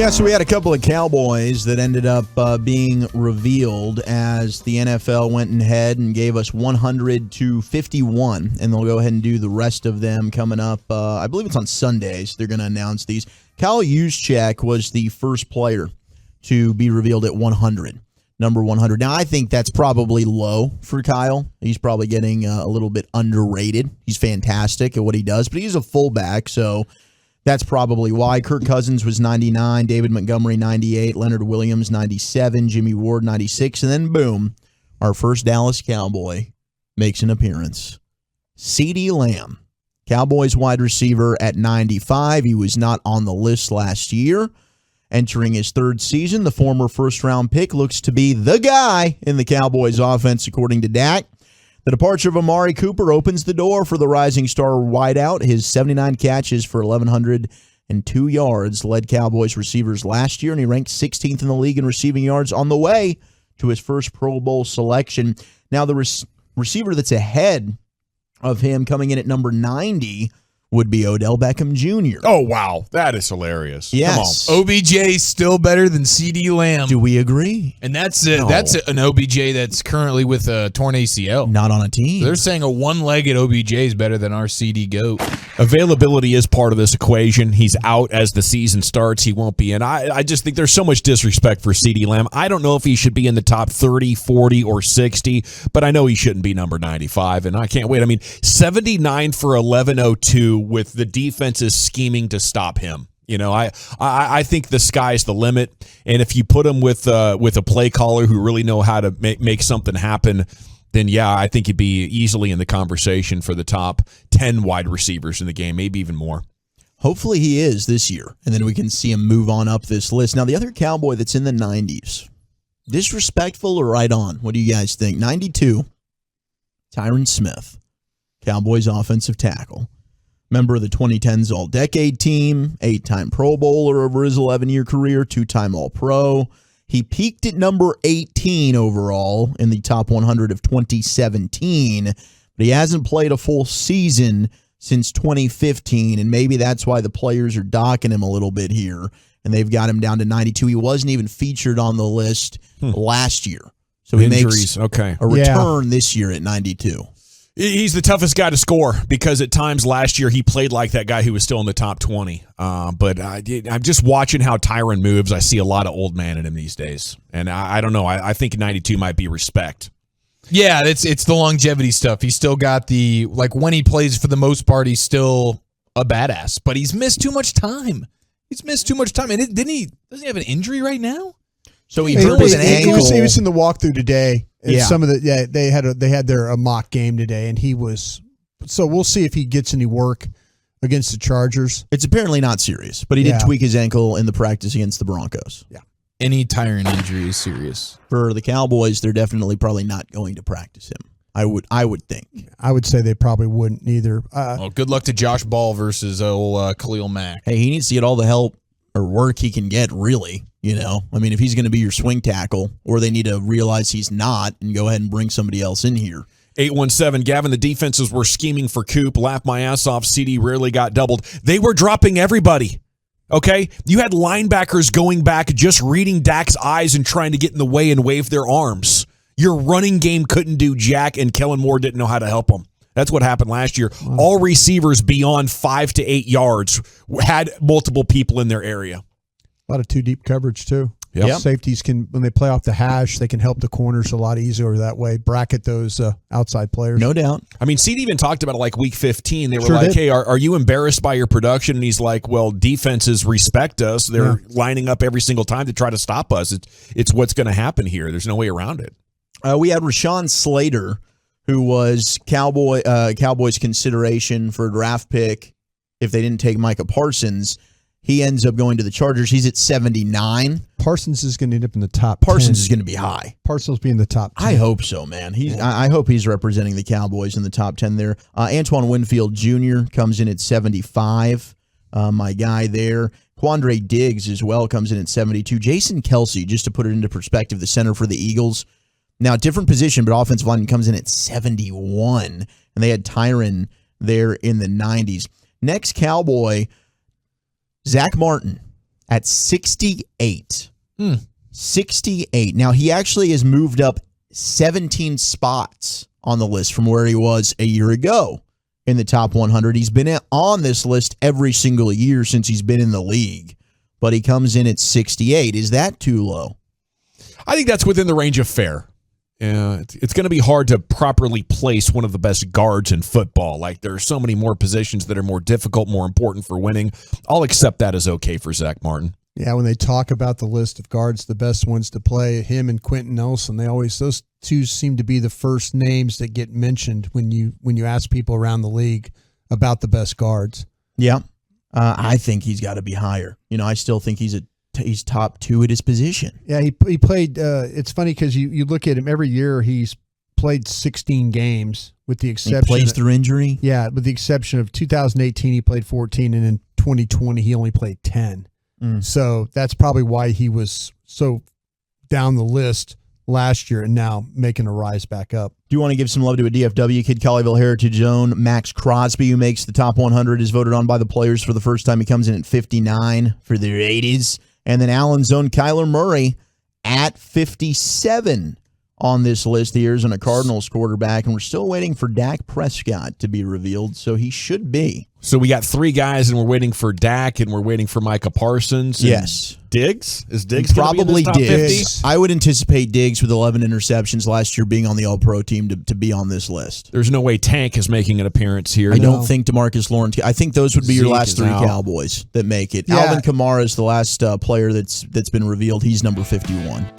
Yeah, so we had a couple of Cowboys that ended up being revealed as the NFL went ahead and gave us 100 to 51, and they'll go ahead and do the rest of them coming up. I believe it's on Sundays. They're going to announce these. Kyle Juszczyk was the first player to be revealed at 100, number 100. Now, I think that's probably low for Kyle. He's probably getting a little bit underrated. He's fantastic at what he does, but he's a fullback, so that's probably why. Kirk Cousins was 99, David Montgomery 98, Leonard Williams 97, Jimmy Ward 96, and then boom, our first Dallas Cowboy makes an appearance. CeeDee Lamb, Cowboys wide receiver at 95. He was not on the list last year. Entering his third season, the former first-round pick looks to be the guy in the Cowboys offense, according to Dak. The departure of Amari Cooper opens the door for the rising star wideout. His 79 catches for 1,102 yards led Cowboys receivers last year, and he ranked 16th in the league in receiving yards on the way to his first Pro Bowl selection. Now, the receiver that's ahead of him coming in at number 90 would be Odell Beckham Jr. Oh, wow. That is hilarious. Yes. Come on. OBJ still better than CeeDee Lamb. Do we agree? And that's an OBJ that's currently with a torn ACL. Not on a team. They're saying a one-legged OBJ is better than our CD GOAT. Availability is part of this equation. He's out as the season starts. He won't be in. I just think there's so much disrespect for CeeDee Lamb. I don't know if he should be in the top 30, 40, or 60, but I know he shouldn't be number 95, and I can't wait. I mean, 79 for 1102 with the defenses scheming to stop him. You know, I think the sky's the limit, and if you put him with a play caller who really know how to make something happen, then yeah, I think he'd be easily in the conversation for the top 10 wide receivers in the game, maybe even more. Hopefully he is this year, and then we can see him move on up this list. Now, the other Cowboy that's in the 90s, disrespectful or right on? What do you guys think? 92, Tyron Smith, Cowboys offensive tackle. Member of the 2010s All-Decade team, 8-time Pro Bowler over his 11-year career, 2-time All-Pro. He peaked at number 18 overall in the top 100 of 2017, but he hasn't played a full season since 2015, and maybe that's why the players are docking him a little bit here, and they've got him down to 92. He wasn't even featured on the list last year, so he makes a return this year at 92. He's the toughest guy to score because at times last year he played like that guy who was still in the top 20. But I'm just watching how Tyron moves. I see a lot of old man in him these days. And I don't know. I think 92 might be respect. Yeah, it's the longevity stuff. He's still got the, like, when he plays for the most part, he's still a badass. But he's missed too much time. And doesn't he have an injury right now? So he hurt his ankle. He was in the walkthrough today. And yeah. They had their mock game today, and he was. So we'll see if he gets any work against the Chargers. It's apparently not serious, but he did tweak his ankle in the practice against the Broncos. Yeah. Any Tyron injury is serious. For the Cowboys, they're definitely probably not going to practice him. I would think. I would say they probably wouldn't either. Well, good luck to Josh Ball versus old Khalil Mack. Hey, he needs to get all the help or work he can get, really. You know, I mean, if he's going to be your swing tackle, or they need to realize he's not and go ahead and bring somebody else in here. 817, Gavin, the defenses were scheming for Coop. Laugh my ass off. CD rarely got doubled. They were dropping everybody. Okay? You had linebackers going back, just reading Dak's eyes and trying to get in the way and wave their arms. Your running game couldn't do jack, and Kellen Moore didn't know how to help them. That's what happened last year. All receivers beyond 5 to 8 yards had multiple people in their area. A lot of two deep coverage too. Yep. Safeties can, when they play off the hash, they can help the corners a lot easier that way. Bracket those outside players. No doubt. I mean, Cede even talked about it like week 15. They were hey, are you embarrassed by your production? And he's like, well, defenses respect us. They're lining up every single time to try to stop us. It's what's going to happen here. There's no way around it. We had Rashawn Slater, who was Cowboys consideration for a draft pick if they didn't take Micah Parsons. He ends up going to the Chargers. He's at 79. Parsons is going to end up in the top 10. is going to be high. Parsons will be in the top 10. I hope so, man. I hope he's representing the Cowboys in the top 10 there. Antoine Winfield Jr. comes in at 75. My guy there. Quandre Diggs as well comes in at 72. Jason Kelsey, just to put it into perspective, the center for the Eagles. Now, different position, but offensive line comes in at 71. And they had Tyron there in the 90s. Next Cowboy, Zack Martin, at 68. 68. Now, he actually has moved up 17 spots on the list from where he was a year ago in the top 100. He's been on this list every single year since he's been in the league, but he comes in at 68. Is that too low? I think that's within the range of fair. It's going to be hard to properly place one of the best guards in football. Like, there are so many more positions that are more difficult, more important for winning. I'll accept that as okay for Zack Martin. Yeah, when they talk about the list of guards, the best ones to play, him and Quentin Nelson, those two seem to be the first names that get mentioned when you ask people around the league about the best guards. Yeah, I think he's got to be higher. I still think he's top 2 at his position. Yeah, he played. It's funny because you look at him every year. He's played 16 games with the exception. He plays through injury. Yeah, with the exception of 2018, he played 14, and in 2020 he only played 10. So that's probably why he was so down the list last year and now making a rise back up. Do you want to give some love to a DFW kid, Colleyville Heritage Zone? Max Crosby, who makes the top 100, is voted on by the players for the first time. He comes in at 59 for their 80s. And then Allen's own Kyler Murray at 57 on this list, the Arizona Cardinals quarterback. And we're still waiting for Dak Prescott to be revealed, so he should be. So we got 3 guys, and we're waiting for Dak, and we're waiting for Micah Parsons. Yes. Diggs? Is Diggs probably gonna be in this top Diggs? 50? I would anticipate Diggs with 11 interceptions last year being on the All-Pro team to be on this list. There's no way Tank is making an appearance here. I don't think DeMarcus Lawrence. I think those would be your Zeke last is 3 out. Cowboys that make it. Yeah. Alvin Kamara is the last player that's been revealed. He's number 51.